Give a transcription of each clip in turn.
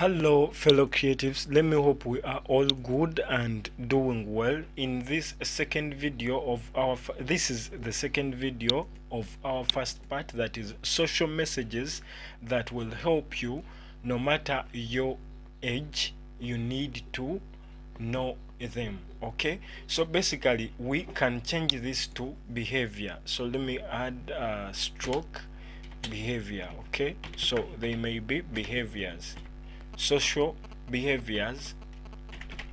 Hello fellow creatives, let me hope we are all good and doing well. In this second video of our this is the second video of our first part, that is social messages that will help you no matter your age. You need to know them. Okay, so basically we can change this to behavior. So let me add stroke behavior. Okay, so they may be behaviors, social behaviors,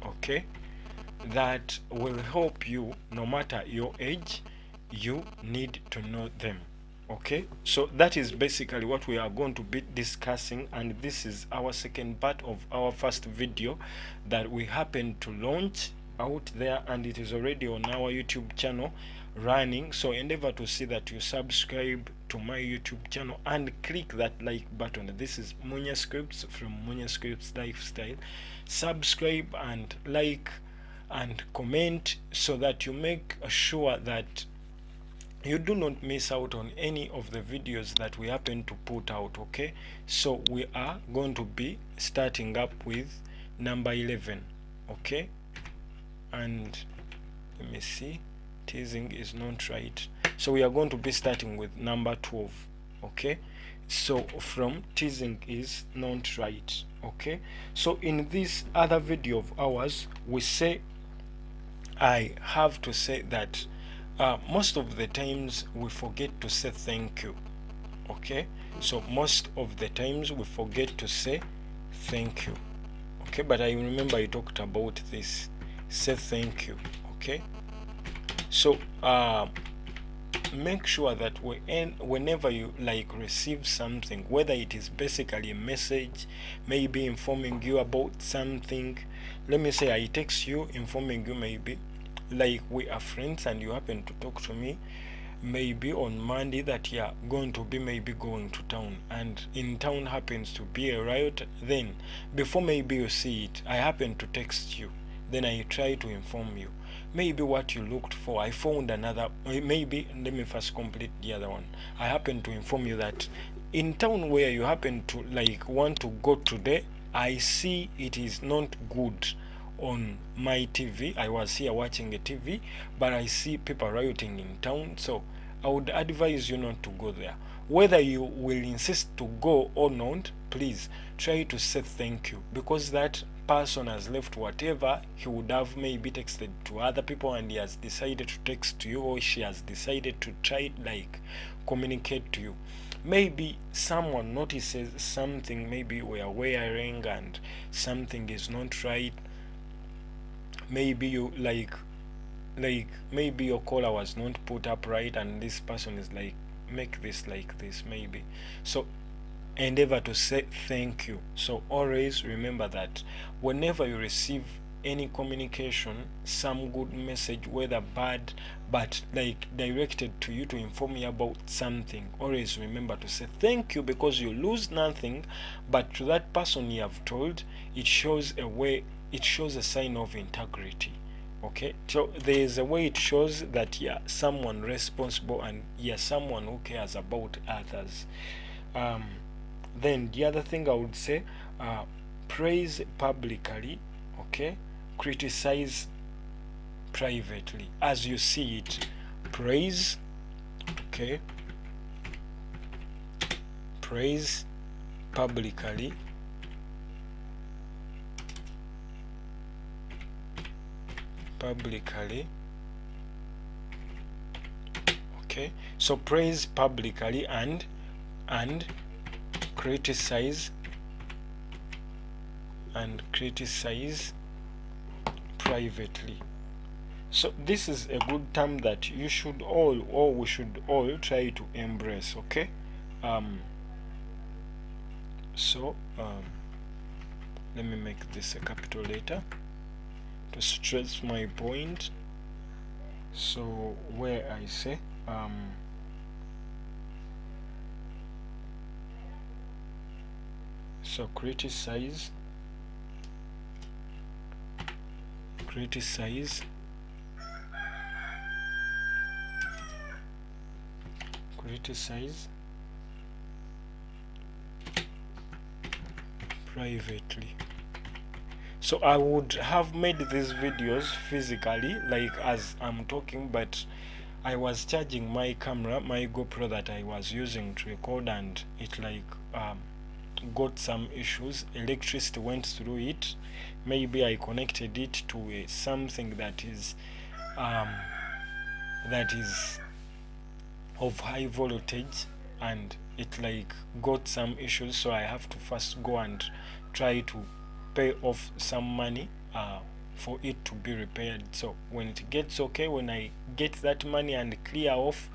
okay, that will help you no matter your age. You need to know them. Okay, so that is basically what we are going to be discussing, and this is our second part of our first video that we happen to launch out there, and it is already on our YouTube channel running. So endeavor to see that you subscribe to my YouTube channel and click that like button. This is Munya Scripts from Munya Scripts Lifestyle. Subscribe and like and comment so that you make sure that you do not miss out on any of the videos that we happen to put out. Okay, so we are going to be starting up with number 11. Okay, and let me see, teasing is not right, so we are going to be starting with number 12. Okay, so from teasing is not right. Okay, so in this other video of ours, we say, I have to say that most of the times we forget to say thank you. Okay, so most of the times we forget to say thank you. Okay, but I remember I talked about this, say thank you. Okay, so make sure that whenever you receive something, whether it is basically a message, maybe informing you about something. Let me say I text you informing you, maybe like we are friends and you happen to talk to me maybe on Monday that you are going to be maybe going to town, and in town happens to be a riot. Then before maybe you see it, I happen to text you, then I try to inform you maybe what you looked for. I found another, maybe let me first complete the other one. I happen to inform you that in town where you happen to want to go today, I see it is not good on my TV. I was here watching a TV, but I see people rioting in town, so I would advise you not to go there. Whether you will insist to go or not, please try to say thank you, because that person has left whatever he would have maybe texted to other people, and he has decided to text to you, or she has decided to try communicate to you. Maybe someone notices something maybe we are wearing and something is not right. Maybe you maybe your collar was not put up right, and this person is make this like this maybe. So endeavor to say thank you. So always remember that whenever you receive any communication, some good message, whether bad, but directed to you to inform you about something, always remember to say thank you, because you lose nothing, but to that person you have told, it shows a way, it shows a sign of integrity. Okay, so there is a way it shows that you're someone responsible and you're someone who cares about others. Then the other thing I would say, praise publicly, okay, criticize privately. As you see it, praise, okay, praise publicly, okay, so praise publicly and criticize privately. So this is a good term that you should all, or we should all try to embrace. Okay, let me make this a capital letter to stress my point. So where I say so criticize privately. So I would have made these videos physically, like as I'm talking, but I was charging my camera, my GoPro that I was using to record, and it like got some issues. Electricity went through it. Maybe I connected it to something that is of high voltage, and it like got some issues, so I have to first go and try to pay off some money for it to be repaired. So when it gets okay, when I get that money and clear off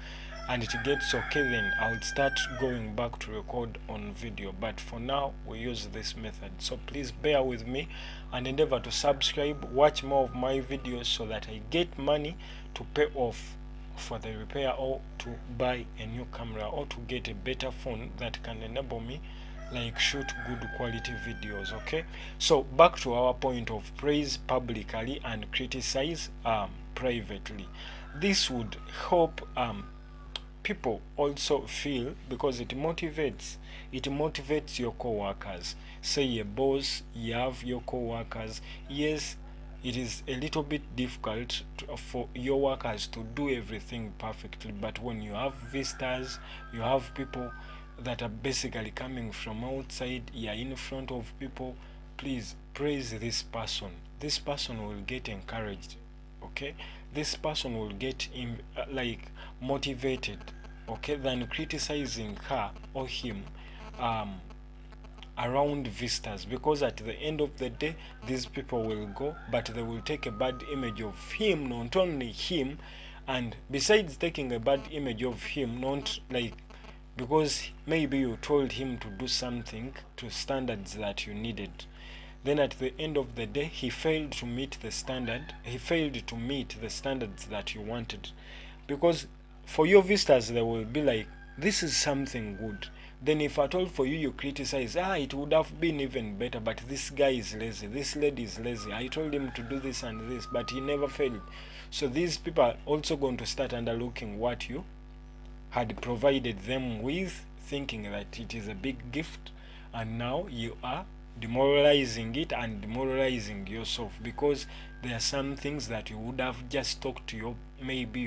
and it gets okay, then I'll start going back to record on video. But for now, we use this method. So please bear with me and endeavor to subscribe, watch more of my videos so that I get money to pay off for the repair, or to buy a new camera, or to get a better phone that can enable me like shoot good quality videos. Okay, so back to our point of praise publicly and criticize privately. This would help people also feel, because it motivates your co-workers. Say a boss, you have your co-workers. Yes, it is a little bit difficult for your workers to do everything perfectly, but when you have visitors, you have people that are basically coming from outside, you are in front of people, please praise this person. This person will get encouraged. Okay, this person will get like motivated, okay, than criticizing her or him around visitors, because at the end of the day these people will go, but they will take a bad image of him, not only him, and besides taking a bad image of him, not like because maybe you told him to do something to standards that you needed, then at the end of the day he failed to meet the standard, he failed to meet the standards that you wanted. Because for your visitors, they will be like, this is something good. Then if at all for you, you criticize, it would have been even better, but this guy is lazy, this lady is lazy, I told him to do this and this, but he never failed. So these people are also going to start underlooking what you had provided them with, thinking that it is a big gift, and now you are demoralizing it and demoralizing yourself, because there are some things that you would have just talked to your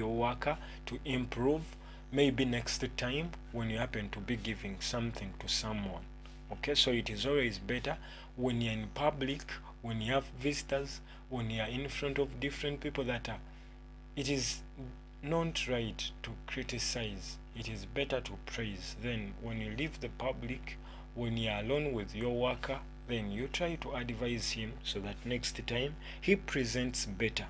worker to improve, maybe next time when you happen to be giving something to someone. Okay, so it is always better when you're in public, when you have visitors, when you are in front of different people, that it is not right to criticize. It is better to praise. Then when you leave the public, when you are alone with your worker, then you try to advise him so that next time he presents better,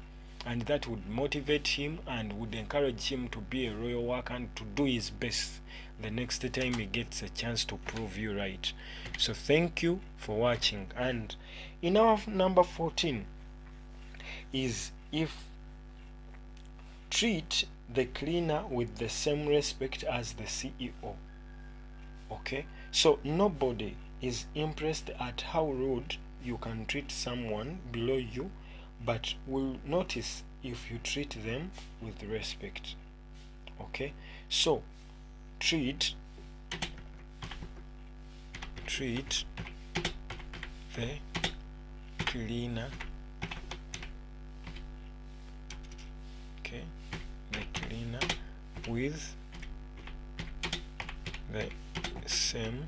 and that would motivate him and would encourage him to be a royal worker and to do his best the next time he gets a chance to prove you right. So thank you for watching. And in our number 14 is, if treat the cleaner with the same respect as the CEO. Okay, so nobody is impressed at how rude you can treat someone below you, but will notice if you treat them with respect. Okay, so treat the cleaner, okay, the cleaner with the same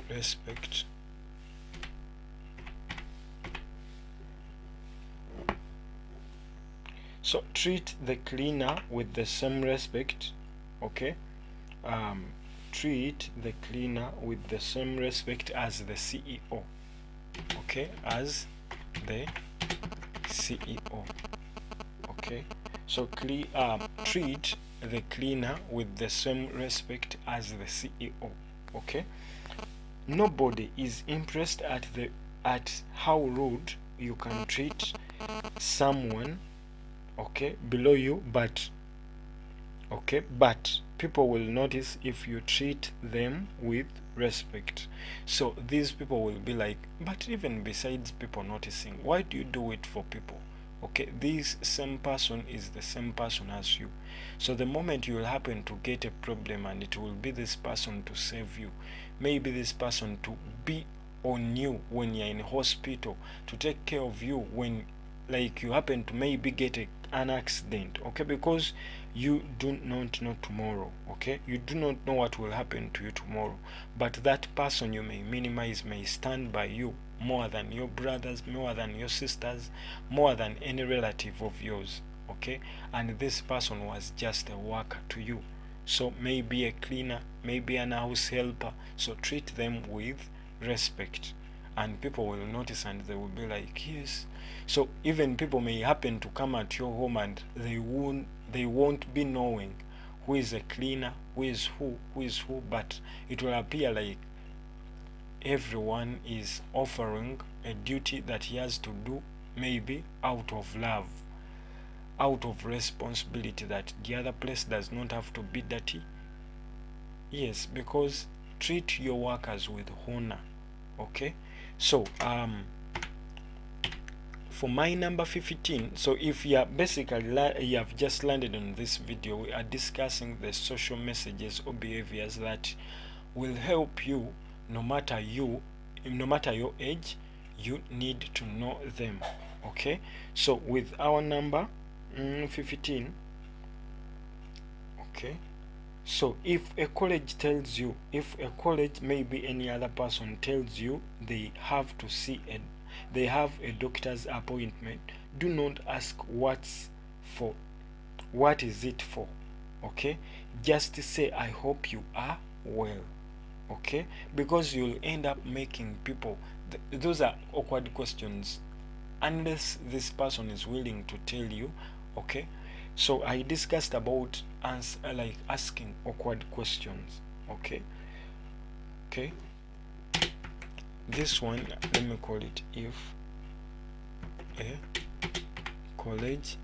respect So treat the cleaner with the same respect. Okay, treat the cleaner with the same respect as the CEO. Okay, as the CEO. Okay, so treat the cleaner with the same respect as the CEO. Okay, nobody is impressed at how rude you can treat someone, okay, below you, but people will notice if you treat them with respect. So these people will be like, but even besides people noticing, why do you do it for people? Okay, this same person is the same person as you. So the moment you will happen to get a problem, and it will be this person to save you, maybe this person to be on you when you're in hospital, to take care of you when like you happen to maybe get an accident. Okay, because you do not know tomorrow. Okay, you do not know what will happen to you tomorrow, but that person you may minimize may stand by you more than your brothers, more than your sisters, more than any relative of yours. Okay, and this person was just a worker to you. So maybe a cleaner, maybe an house helper. So treat them with respect, and people will notice, and they will be like, yes. So even people may happen to come at your home, and they won't be knowing who is a cleaner, who is who, but it will appear like everyone is offering a duty that he has to do, maybe out of love, out of responsibility, that the other place does not have to be dirty. Yes, because treat your workers with honor. Okay, so for my number 15, so if you are basically you have just landed on this video, we are discussing the social messages or behaviors that will help you, no matter your age, you need to know them. Okay, so with our number 15, okay, so if a college tells you, if a college, maybe any other person tells you they have a doctor's appointment, do not ask what's for, what is it for. Okay, just say, I hope you are well. Okay, because you'll end up making people those are awkward questions unless this person is willing to tell you. Okay, so I discussed about like asking awkward questions. Okay, this one, let me call it, if a college,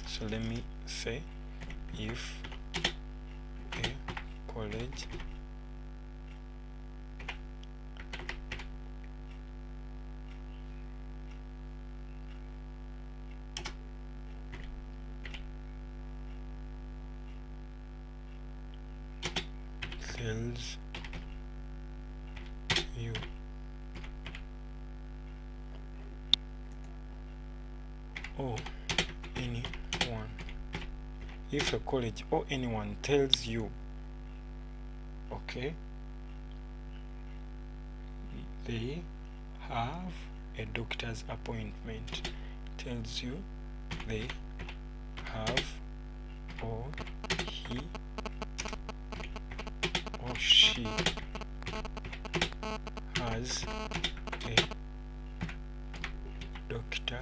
so let me say, if a college tells you or anyone, if a college or anyone tells you, okay, they have a doctor's appointment, tells you they have, or he or she has a doctor's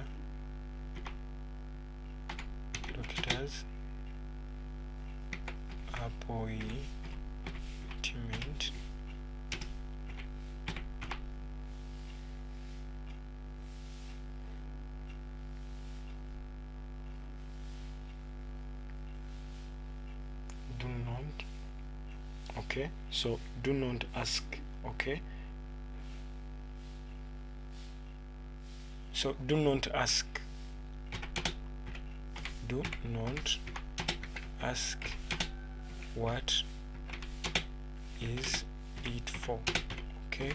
appointment, do not, okay, so do not ask. Okay, so do not ask, do not ask what is it for. Okay,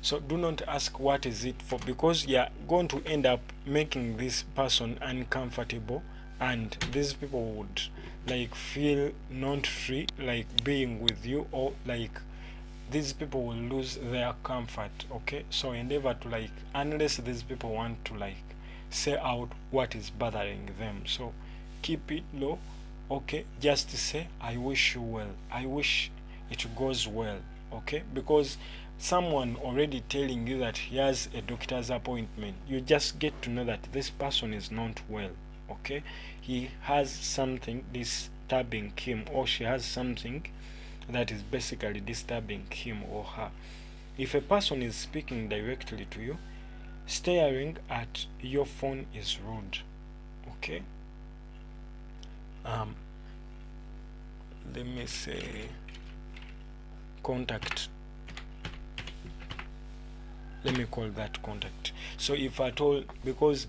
so do not ask what is it for, because you're going to end up making this person uncomfortable, and these people would like feel not free like being with you, or like these people will lose their comfort. Okay, so endeavor to like, unless these people want to like say out what is bothering them, so keep it low. Okay, just say, I wish you well, I wish it goes well. Okay, because someone already telling you that he has a doctor's appointment, you just get to know that this person is not well. Okay, he has something disturbing him, or she has something that is basically disturbing him or her. If a person is speaking directly to you, staring at your phone is rude. Okay, let me say, contact let me call that contact. So if at all, because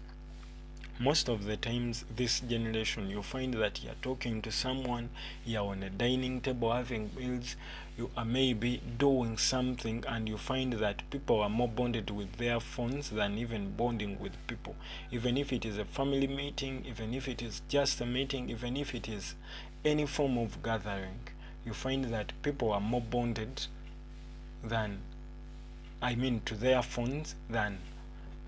most of the times this generation, you find that you're talking to someone, you're on a dining table having meals, you are maybe doing something, and you find that people are more bonded with their phones than even bonding with people. Even if it is a family meeting, even if it is just a meeting, even if it is any form of gathering, you find that people are more bonded than, to their phones, than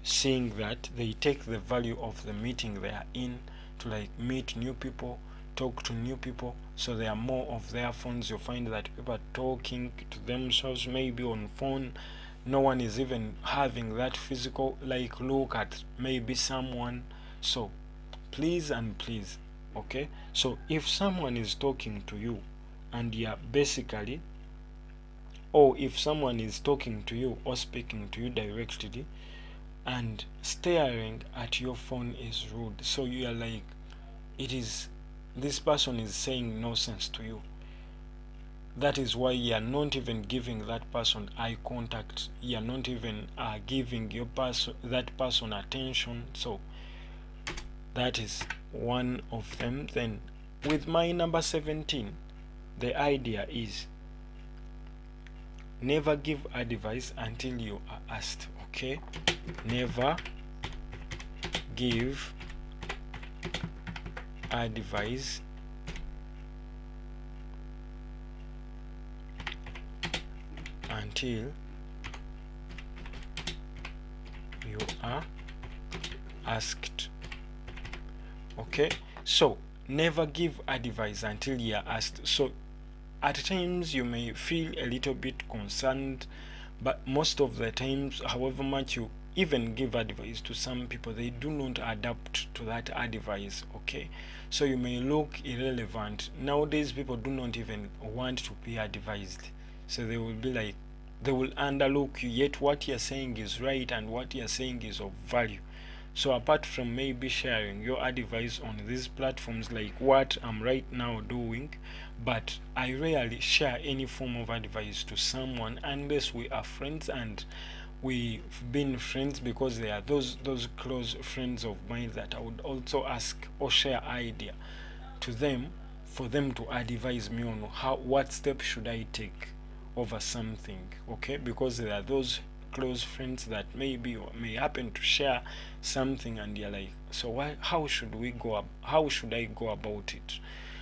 seeing that they take the value of the meeting they are in to like meet new people, talk to new people. So they are more of their phones. You find that people are talking to themselves maybe on phone. No one is even having that physical like look at maybe someone. So please and please, okay, so if someone is talking to you and you're basically, or if someone is talking to you or speaking to you directly and staring at your phone is rude, so you are like, this person is saying nonsense to you. That is why you are not even giving that person eye contact, you are not even giving that person attention. So that is one of them. Then with my number 17, the idea is never give advice until you are asked. Okay, never give advice until you are asked. Okay, so never give advice until you are asked. So at times you may feel a little bit concerned, but most of the times, however much you even give advice to some people, they do not adapt to that advice. Okay, so you may look irrelevant. Nowadays people do not even want to be advised, so they will be like, they will underlook you, yet what you're saying is right and what you're saying is of value. So apart from maybe sharing your advice on these platforms like what I'm right now doing, but I rarely share any form of advice to someone unless we are friends and we've been friends, because they are those close friends of mine that I would also ask or share idea to them for them to advise me on what steps should I take over something. Okay, because there are those close friends that maybe may happen to share something and you're like, so how should I go about it?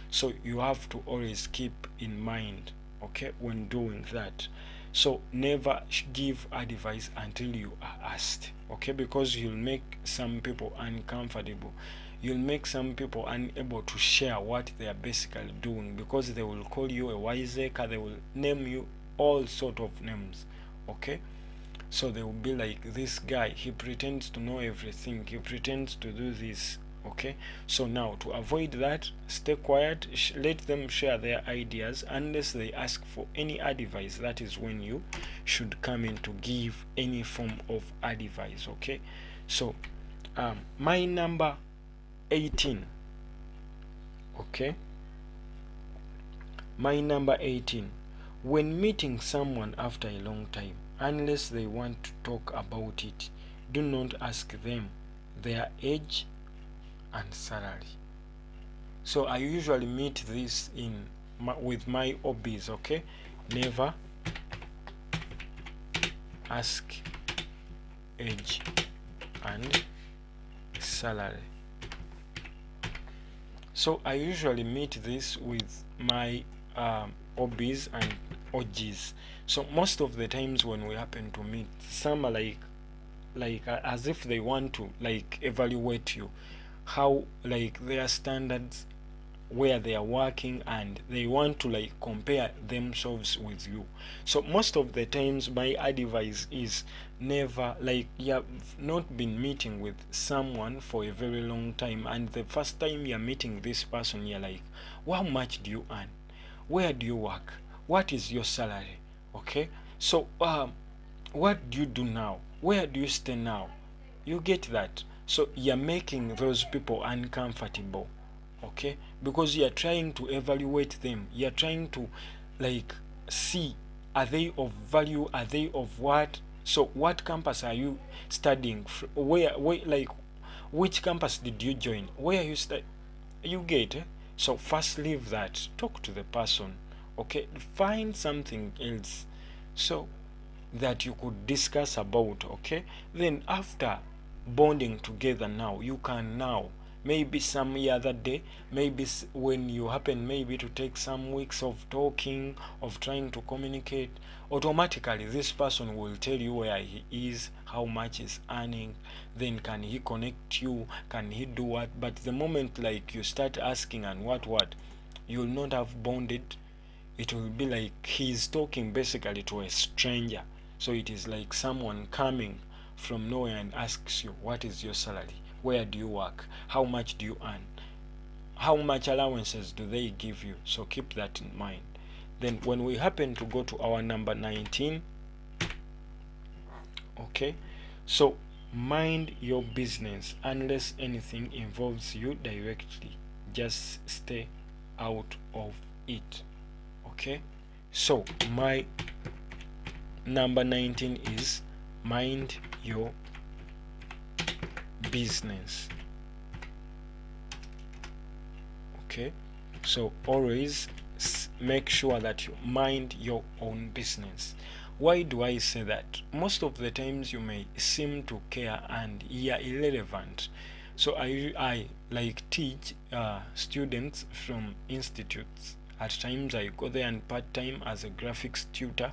So you have to always keep in mind, okay, when doing that. So never give advice until you are asked. Okay, because you'll make some people uncomfortable, you'll make some people unable to share what they are basically doing, because they will call you a wiseacre, they will name you all sort of names. Okay, so they will be like, this guy, he pretends to know everything, he pretends to do this. Okay, so now to avoid that, stay quiet, let them share their ideas. Unless they ask for any advice, that is when you should come in to give any form of advice. Okay, so my number 18. Okay, my number 18, when meeting someone after a long time, unless they want to talk about it, do not ask them their age and salary. So I usually meet this with my hobbies. Okay, never ask age and salary. So I usually meet this with my hobbies and OGs. So most of the times when we happen to meet, some are like as if they want to like evaluate you, how like their standards, where they are working, and they want to like compare themselves with you. So most of the times my advice is never, like, you have not been meeting with someone for a very long time, and the first time you're meeting this person, you're like, how much do you earn, where do you work, what is your salary? Okay, so what do you do now, where do you stay now? You get that? So you're making those people uncomfortable. Okay, because you're trying to evaluate them, you're trying to like see, are they of value, are they of what? So what campus are you studying? Where like which campus did you join? Where you study? You get So first leave that, talk to the person, okay? Find something else so that you could discuss about, okay? Then after bonding together, now you can now maybe some other day, maybe when you happen maybe to take some weeks of talking, of trying to communicate, automatically this person will tell you where he is, how much he's earning, then can he connect you, can he do what. But the moment like you start asking and what you'll not have bonded, it will be like he's talking basically to a stranger. So it is like someone coming from nowhere and asks you, what is your salary, where do you work, how much do you earn, how much allowances do they give you. So keep that in mind. Then when we happen to go to our number 19, okay, so mind your business. Unless anything involves you directly, just stay out of it. Okay, so my number 19 is mind your business. Okay, so always make sure that you mind your own business. Why do I say that? Most of the times you may seem to care and you are irrelevant. So I like teach students from institutes. At times I go there and part-time as a graphics tutor,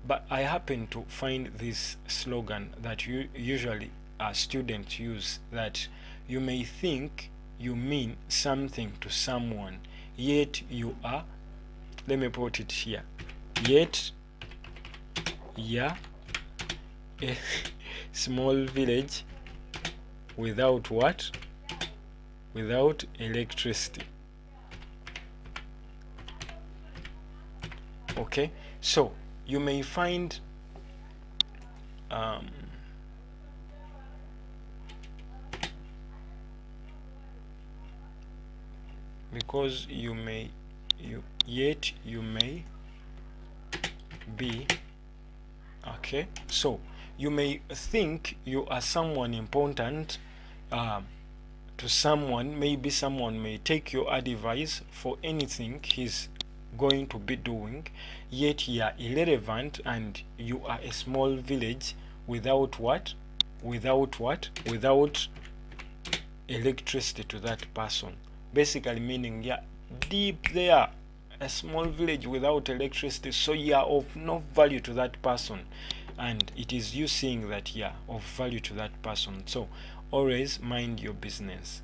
but I happen to find this slogan that usually students use, that you may think you mean something to someone, yet you are, let me put it here, yet yeah, a small village without what? Without electricity. Okay, so you may find because you may be, okay, so you may think you are someone important to someone. Maybe someone may take your advice for anything he's going to be doing, yet you are irrelevant and you are a small village without what? Without electricity to that person. Basically meaning you're deep there, a small village without electricity, so you are of no value to that person, and it is you seeing that you are of value to that person. So always mind your business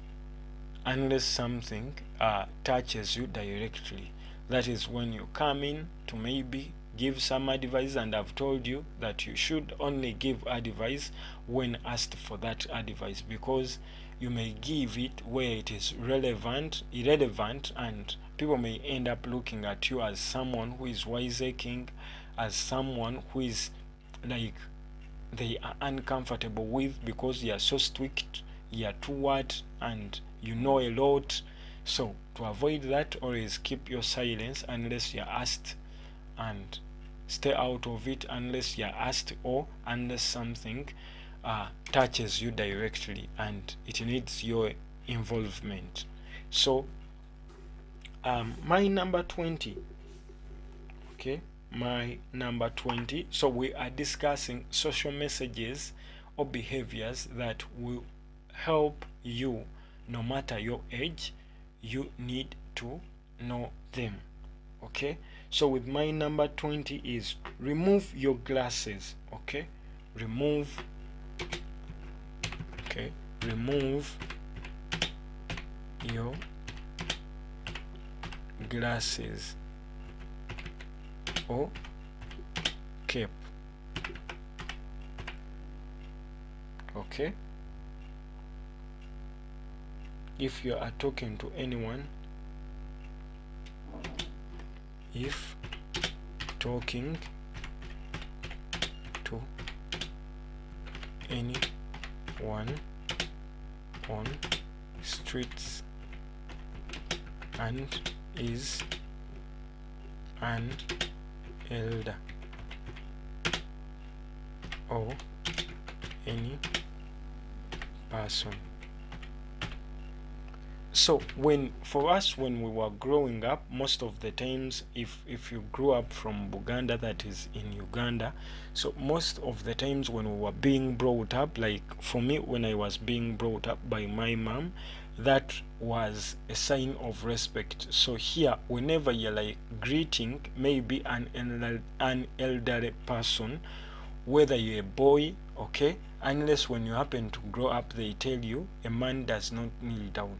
unless something touches you directly. That is when you come in to maybe give some advice, and I've told you that you should only give advice when asked for that advice, because you may give it where it is irrelevant, and people may end up looking at you as someone who is wiseacring, as someone who is like they are uncomfortable with, because you are so strict, you are too what, and you know a lot. So to avoid that, always keep your silence unless you are asked, and stay out of it unless you are asked, or unless something touches you directly and it needs your involvement. So my number 20, okay, my number 20, so we are discussing social messages or behaviors that will help you. No matter your age, you need to know them. Okay, so with my number 20 is remove your glasses. Okay, remove your glasses or cape. Okay, if you are talking to anyone, if talking to anyone on streets and is an elder, or any person. So for us when we were growing up, most of the times, if you grew up from Buganda, that is in Uganda, so most of the times when we were being brought up, like for me when I was being brought up by my mom, that was a sign of respect. So here, whenever you're like greeting maybe an elderly person, whether you're a boy, okay, unless when you happen to grow up they tell you a man does not kneel down.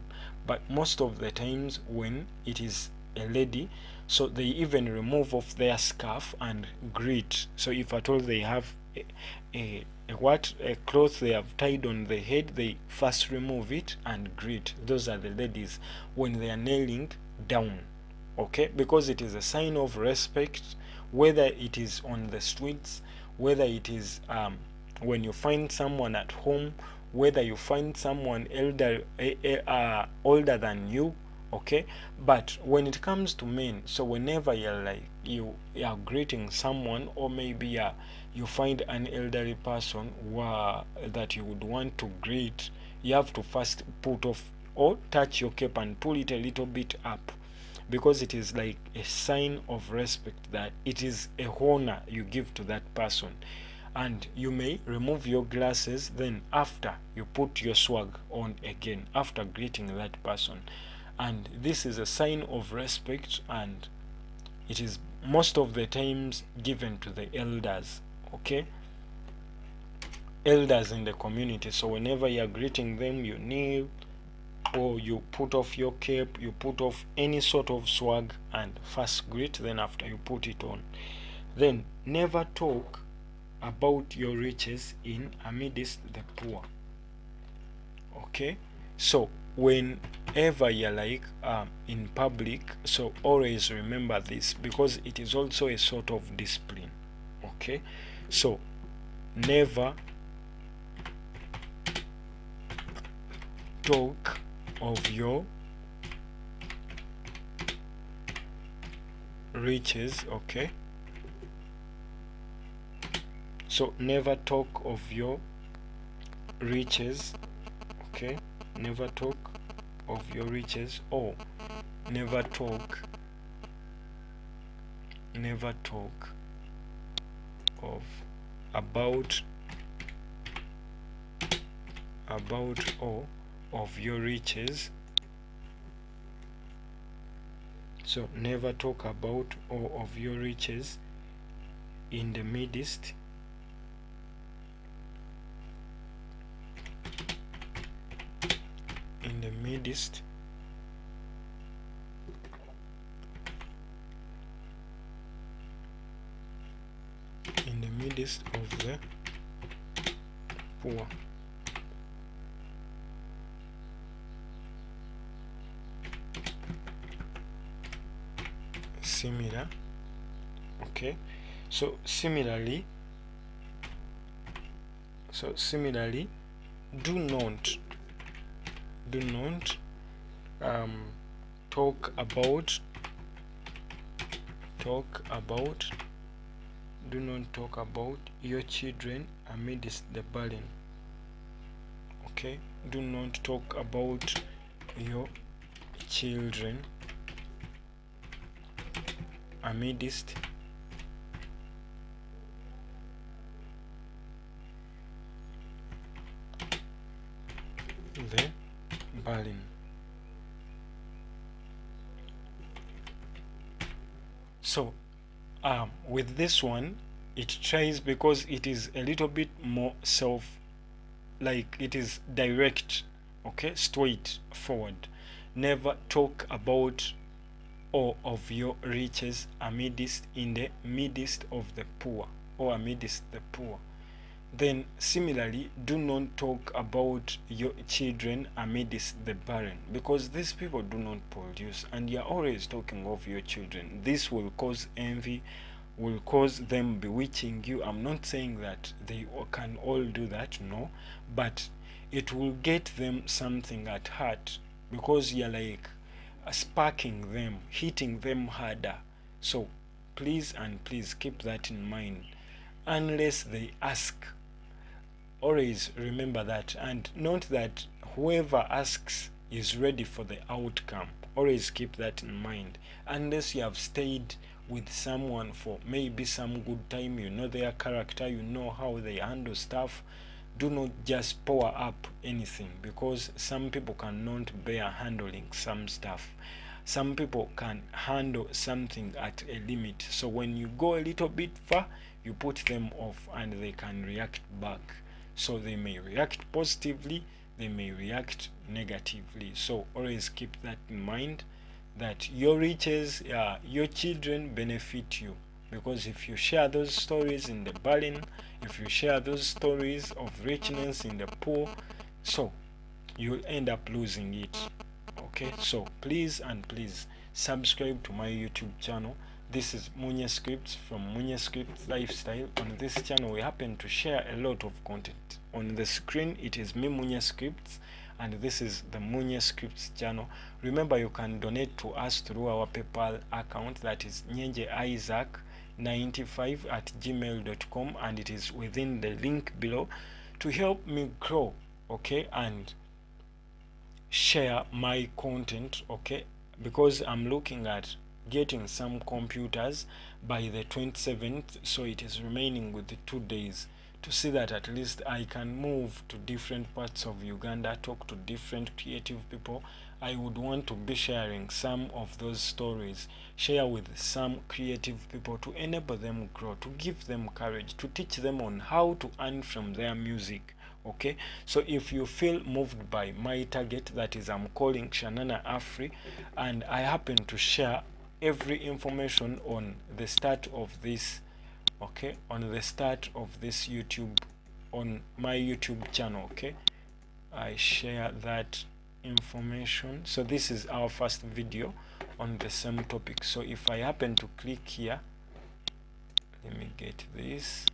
But most of the times when it is a lady, so they even remove off their scarf and greet. So if at all they have a cloth they have tied on the head, they first remove it and greet. Those are the ladies when they are kneeling down, okay, because it is a sign of respect, whether it is on the streets, whether it is when you find someone at home, whether you find someone older than you, okay. But when it comes to men, so whenever you're like you are greeting someone, or maybe you find an elderly person that you would want to greet, you have to first put off or touch your cape and pull it a little bit up, because it is like a sign of respect, that it is a honor you give to that person. And you may remove your glasses, then after you put your swag on again after greeting that person. And this is a sign of respect, and it is most of the times given to the elders, okay, elders in the community. So whenever you're greeting them, you kneel, or you put off your cape, you put off any sort of swag and first greet, then after you put it on. Then never talk about your riches in amidst the poor, okay. So whenever you're like in public, so always remember this, because it is also a sort of discipline, okay. So never talk of your riches, okay. So never talk of your riches, okay, never talk of your riches, or never talk of about or of your riches. So never talk about or of your riches in the midst of the poor. Similar, okay. So similarly, do not talk about do not talk about your children amidst the burden, okay. Do not talk about your children amidst the burden. So with this one, it tries, because it is a little bit more like it is direct, okay, straight forward. Never talk about or of your riches amidst in the midst of the poor, or amidst the poor. Then similarly, do not talk about your children amidst the barren, because these people do not produce, and you're always talking of your children. This will cause envy, will cause them bewitching you. I'm not saying that they can all do that, no, but it will get them something at heart, because you're like sparking them, hitting them harder. So please and please keep that in mind, unless they ask, Always remember that, and note that whoever asks is ready for the outcome. Always keep that in mind. Unless you have stayed with someone for maybe some good time, you know their character, you know how they handle stuff, do not just power up anything, because some people cannot bear handling some stuff. Some people can handle something at a limit, so when you go a little bit far, you put them off and they can react back. So they may react positively, they may react negatively. So always keep that in mind, that your riches, your children benefit you, because if you share those stories in the barren, if you share those stories of richness in the poor, so you'll end up losing it. Okay, so please and please subscribe to my YouTube channel. This is MUCIAN from MUCIAN Lifestyle. On this channel we happen to share a lot of content. On the screen it is me, MUCIAN, and this is the MUCIAN channel. Remember, you can donate to us through our PayPal account, that is nyenjeisaac95@gmail.com, and it is within the link below, to help me grow, okay, and share my content, okay, because I'm looking at getting some computers by the 27th, so it is remaining with the 2 days, to see that at least I can move to different parts of Uganda, talk to different creative people. I would want to be sharing some of those stories, share with some creative people to enable them grow, to give them courage, to teach them on how to earn from their music. Okay, so if you feel moved by my target, that is, I'm calling Shanana Afri, and I happen to share every information on the start of this, okay, on the start of this YouTube, on my YouTube channel, okay, I share that information. So this is our first video on the same topic. So if I happen to click here, let me get this.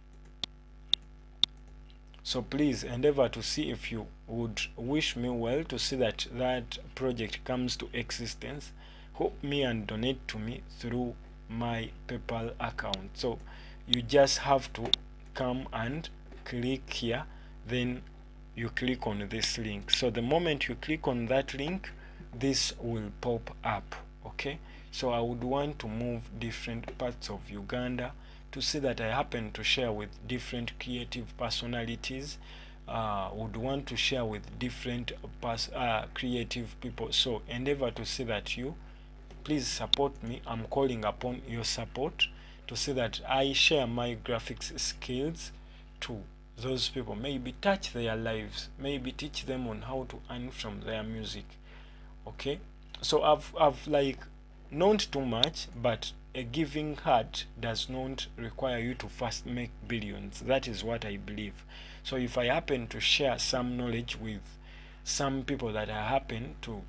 So please endeavor to see if you would wish me well, to see that that project comes to existence. Help me and donate to me through my PayPal account. So you just have to come and click here, then you click on this link. So the moment you click on that link, this will pop up. Okay, so I would want to move different parts of Uganda, to see that I happen to share with different creative personalities, would want to share with different creative people. So endeavor to see that you please support me. I'm calling upon your support to see that I share my graphics skills to those people, maybe touch their lives, maybe teach them on how to earn from their music. Okay, so I've like not too much, but a giving heart does not require you to first make billions. That is what I believe. So if I happen to share some knowledge with some people that I happen to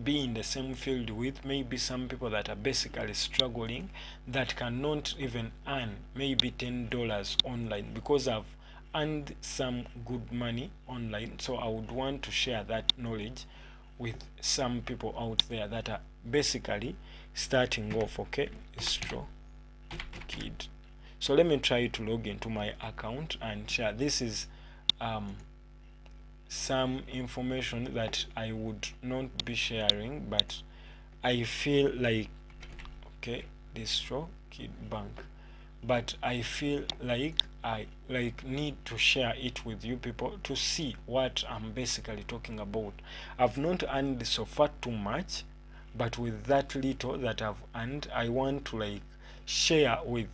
be in the same field with, maybe some people that are basically struggling, that cannot even earn maybe $10 online, because I've earned some good money online, so I would want to share that knowledge with some people out there that are basically starting off. Okay, Distrokid. So let me try to log into my account and share. This is some information that I would not be sharing, but I feel like, okay, Distrokid Bank, but I feel like I need to share it with you people to see what I'm basically talking about. I've not earned so far too much, but with that little that I've earned, I want to share with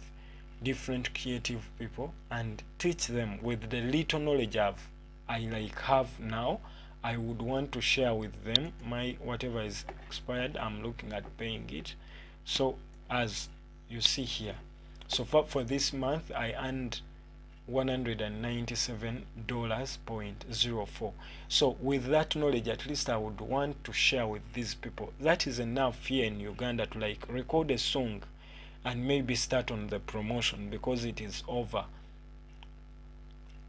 different creative people and teach them with the little knowledge I have now. I would want to share with them my whatever is expired. I'm looking at paying it. So as you see here, so far for this month I earned $197.04. So with that knowledge, at least I would want to share with these people. That is enough here in Uganda to record a song and maybe start on the promotion, because it is over.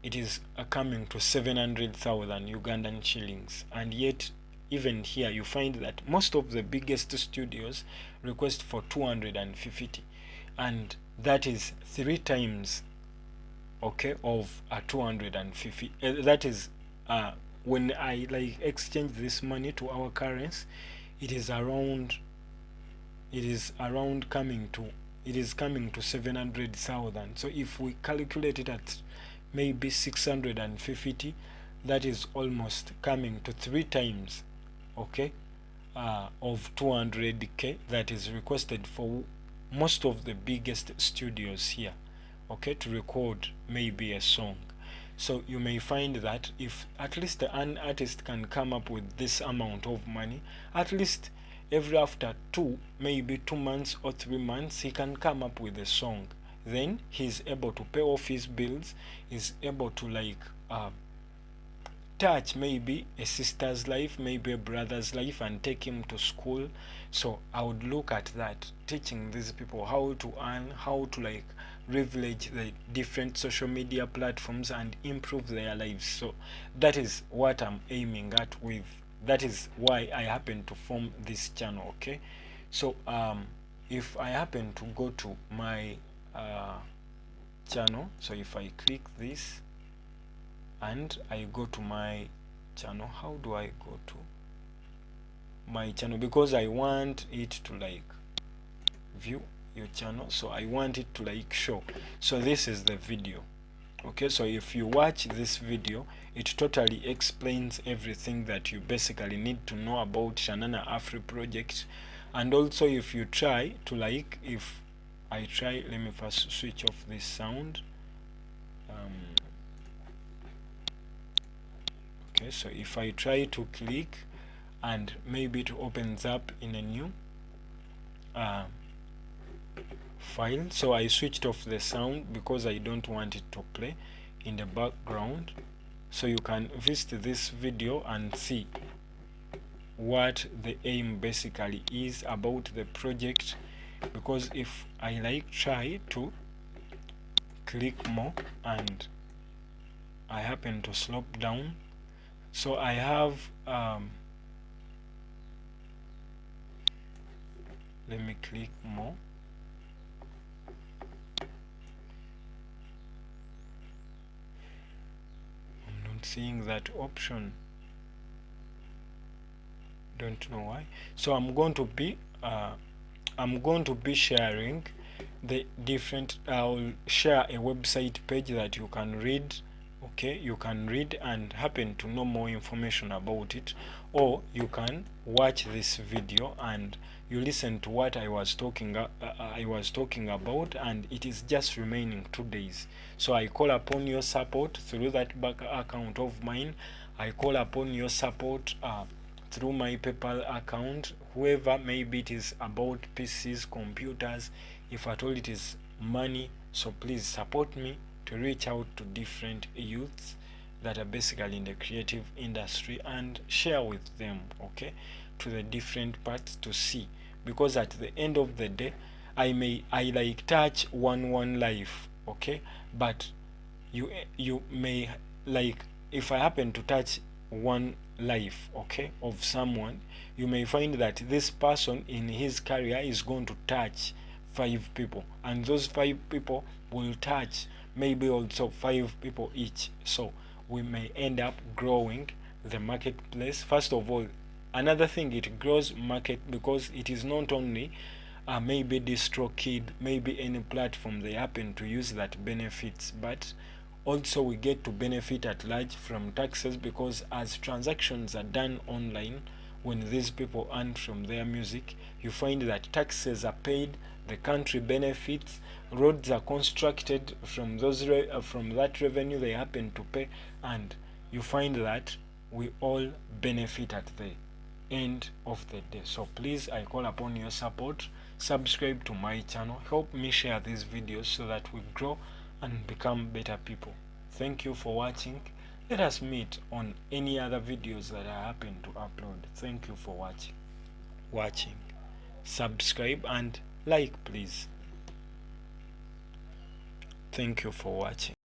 It is coming to 700,000 Ugandan shillings, and yet even here you find that most of the biggest studios request for 250, and that is 3 times okay, of 250. That is when I like exchange this money to our currency, it is coming to 700,000. So if we calculate it at maybe 650, that is almost coming to 3 times, okay, of 200k that is requested for most of the biggest studios here, okay, to record maybe a song. So you may find that if at least an artist can come up with this amount of money, at least every after maybe 2 months or 3 months, he can come up with a song. Then he's able to pay off his bills, he's able to like touch maybe a sister's life, maybe a brother's life, and take him to school. So I would look at that, teaching these people how to earn, how to like leverage the different social media platforms and improve their lives. So that is what I'm aiming at with, that is why I happen to form this channel, okay. So if I happen to go to my channel, so if I click this and I go to my channel, how do I go to my channel? Because I want it to like view your channel, so I want it to like show. So this is the video, okay. So if you watch this video, it totally explains everything that you basically need to know about Shanana Afri project. And also if you try to like, if I try, let me first switch off this sound. Okay, so if I try to click and maybe it opens up in a new file, so I switched off the sound because I don't want it to play in the background. So you can visit this video and see what the aim basically is about the project. Because if I like try to click more and I happen to slope down, so I have let me click more. I'm not seeing that option, don't know why. So I'm going to be sharing the different, I'll share a website page that you can read, okay. You can read and happen to know more information about it, or you can watch this video and you listen to what I was talking about, and it is just remaining 2 days. So I call upon your support through that bank account of mine. I call upon your support through my PayPal account, whoever, maybe it is about PCs, computers, if at all it is money. So please support me to reach out to different youths that are basically in the creative industry and share with them, okay, to the different parts to see. Because at the end of the day, I like touch one life, okay, but you may like, if I happen to touch one life, okay, of someone, you may find that this person in his career is going to touch 5 people, and those 5 people will touch maybe also 5 people each. So we may end up growing the marketplace. First of all, another thing, it grows market because it is not only maybe Distrokid, maybe any platform they happen to use that benefits, but also we get to benefit at large from taxes, because as transactions are done online, when these people earn from their music, you find that taxes are paid, the country benefits, roads are constructed from those from that revenue they happen to pay, and you find that we all benefit at the end of the day. So please, I call upon your support. Subscribe to my channel, help me share these videos so that we grow and become better people. Thank you for watching. Let us meet on any other videos that I happen to upload. Thank you for watching. Subscribe and like, please. Thank you for watching.